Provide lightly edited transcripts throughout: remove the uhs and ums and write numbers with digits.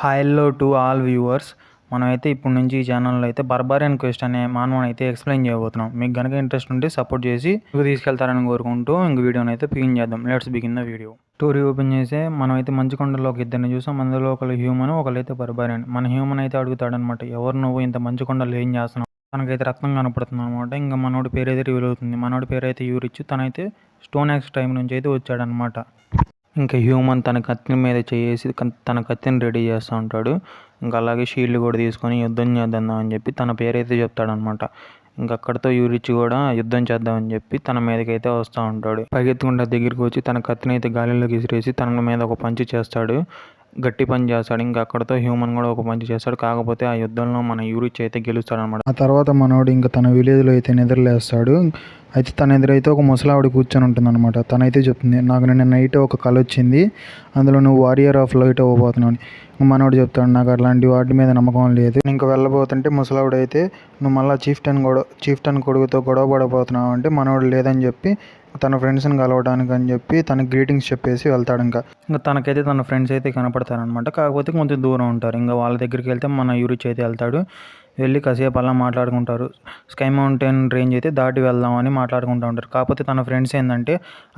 Hello to all viewers. మనమైతే ఇప్పటి నుంచి ఈ ఛానల్లో అయితే బర్బారియన్ క్వెస్ట్ అనే మానవుని అయితే ఎక్స్ప్లెయిన్ చేయబోతున్నాం. మీకు కనుక ఇంట్రెస్ట్ ఉంటే సపోర్ట్ చేసి తీసుకెళ్తారని కోరుకుంటూ ఇంక వీడియోని అయితే బిగిన్ చేద్దాం. Let's begin the video. Story open చేస్తే మనమైతే మంచుకొండలో ఒక ఇద్దరిని చూసాం. అందులో ఒకరు హ్యూమన్, ఒకరైతే బర్బారియన్. మన హ్యూమన్ అయితే అడుగుతాడనమాట, ఎవరు నువ్వు ఇంత మంచుకొండలో ఏం చేస్తున్నావు? తనకైతే రక్తం కనపడుతుంది అనమాట. ఇంకా మనోడి పేరు అయితే రివీల్ అవుతుంది. మనోడి పేరు అయితే యూరిచ్. తనైతే స్టోన్ యాక్స్ టైం నుంచి అయితే వచ్చాడనమాట. ఇంకా హ్యూమన్ తన కత్తి మీద చేసి తన కత్తిని రెడీ చేస్తూ ఉంటాడు. ఇంకా అలాగే షీల్డ్ కూడా తీసుకొని యుద్ధం చేద్దాం అని చెప్పి తన పేరైతే చెప్తాడనమాట. ఇంకా అక్కడితో యూరిచ్ కూడా యుద్ధం చేద్దామని చెప్పి తన మీదకైతే వస్తూ ఉంటాడు. పరిగెత్తుకుంటా దగ్గరికి వచ్చి తన కత్తిని అయితే గాలిలోకి విసిరేసి తన మీద ఒక పంచి చేస్తాడు. గట్టి పని చేస్తాడు. ఇంకా అక్కడితో హ్యూమన్ కూడా ఒక పంచి చేస్తాడు. కాకపోతే ఆ యుద్ధంలో మన యూరిచ్ అయితే గెలుస్తాడు అనమాట. ఆ తర్వాత మనోడు ఇంకా తన విలేజ్లో అయితే నిద్రలేస్తాడు. అయితే తన ఎదురైతే ఒక ముసలావిడ కూర్చొని ఉంటుంది అనమాట. తనైతే చెప్తుంది, నాకు నిన్న నైట్ ఒక కళ వచ్చింది, అందులో నువ్వు వారియర్ ఆఫ్ లైట్ అవ్వబోతున్నావు. మనోడు చెప్తాడు, నాకు అలాంటి వాటి మీద నమ్మకం లేదు. ఇంకా వెళ్ళబోతుంటే ముసలావిడ అయితే, నువ్వు మళ్ళీ చీఫ్టన్ కొడుకుతో గొడవ పడబోతున్నావు అంటే మనోడు లేదని చెప్పి తన ఫ్రెండ్స్ని కలవడానికి అని చెప్పి తనకి గ్రీటింగ్స్ చెప్పేసి వెళ్తాడు. ఇంకా తనకైతే తన ఫ్రెండ్స్ అయితే కనపడతారనమాట. కాకపోతే కొంచెం దూరం ఉంటారు. ఇంకా వాళ్ళ దగ్గరికి వెళ్తే మన యూరిచ్ అయితే వెళ్తాడు. వెళ్ళి కాసేపు అలా మాట్లాడుకుంటారు. స్కై మౌంటైన్ రేంజ్ అయితే దాటి వెళ్దామని మాట్లాడుకుంటూ ఉంటారు. కాకపోతే తన ఫ్రెండ్స్ ఏంటంటే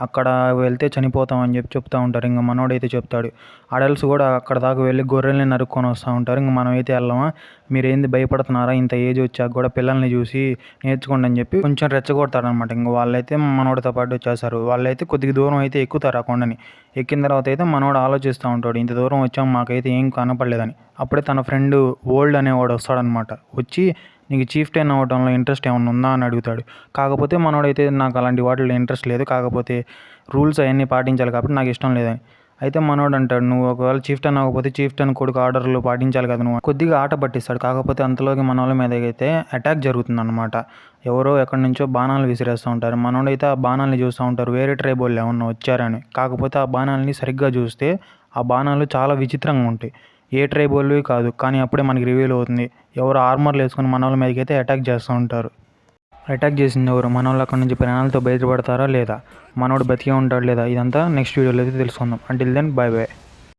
అక్కడ వెళ్తే చనిపోతామని చెప్పి చెప్తూ ఉంటారు. ఇంకా మనోడైతే చెప్తాడు, అడల్ట్స్ కూడా అక్కడ దాకా వెళ్ళి గొర్రెల్ని నరుక్కొని వస్తూ ఉంటారు. ఇంకా మనం అయితే వెళ్ళామా, మీరేంది భయపడుతున్నారా, ఇంత ఏజ్ వచ్చాక కూడా పిల్లల్ని చూసి నేర్చుకోండి అని చెప్పి కొంచెం రెచ్చగొడతారనమాట. ఇంకా వాళ్ళైతే మనోడితో పాటు వచ్చేస్తారు. వాళ్ళైతే కొద్దిగా దూరం అయితే ఎక్కుతారు ఆ కొండని. ఎక్కిన తర్వాత అయితే మనోడు ఆలోచిస్తూ ఉంటాడు, ఇంత దూరం వచ్చాము మాకైతే ఏం కనపడలేదని. అప్పుడే తన ఫ్రెండ్ ఓల్డ్ అనేవాడు వస్తాడనమాట. వచ్చి నీకు చీఫ్టైన్ అవ్వడంలో ఇంట్రెస్ట్ ఏమైనా ఉందా అని అడుగుతాడు. కాకపోతే మనోడైతే నాకు అలాంటి వాటిలో ఇంట్రెస్ట్ లేదు, కాకపోతే రూల్స్ అవన్నీ పాటించాలి కాబట్టి నాకు ఇష్టం లేదని. అయితే మనోడు అంటాడు, నువ్వు ఒకవేళ చీఫ్టైన్ అవ్వకపోతే చీఫ్టైన్ కొడుకు ఆర్డర్లు పాటించాలి కదా నువ్వు. కొద్దిగా ఆట పట్టిస్తాడు. కాకపోతే అంతలోకి మన వాళ్ళ మీద అయితే అటాక్ జరుగుతుంది అనమాట. ఎవరో ఎక్కడి నుంచో బాణాలు విసిరేస్తూ ఉంటారు. మనోడైతే ఆ బాణాలని చూస్తూ ఉంటారు, వేరే ట్రైబ్ వాళ్ళు ఏమన్నా వచ్చారని. కాకపోతే ఆ బాణాలని సరిగ్గా చూస్తే ఆ బాణాలు చాలా విచిత్రంగా ఉంటాయి. ఏ ట్రైబ్ వాళ్ళవి కాదు. కానీ అప్పుడే మనకి రివీల్ అవుతుంది, ఎవరు ఆర్మర్లు వేసుకుని మన వాళ్ళ మీదకి అయితే అటాక్ చేస్తూ ఉంటారు. అటాక్ చేసింది ఎవరు, మన వాళ్ళు అక్కడ నుంచి ప్రాణాలతో బయటపడతారా లేదా, మనోడు బతికే ఉంటాడు లేదా, ఇదంతా నెక్స్ట్ వీడియోలో అయితే తెలుసుకుందాం. Until then bye by.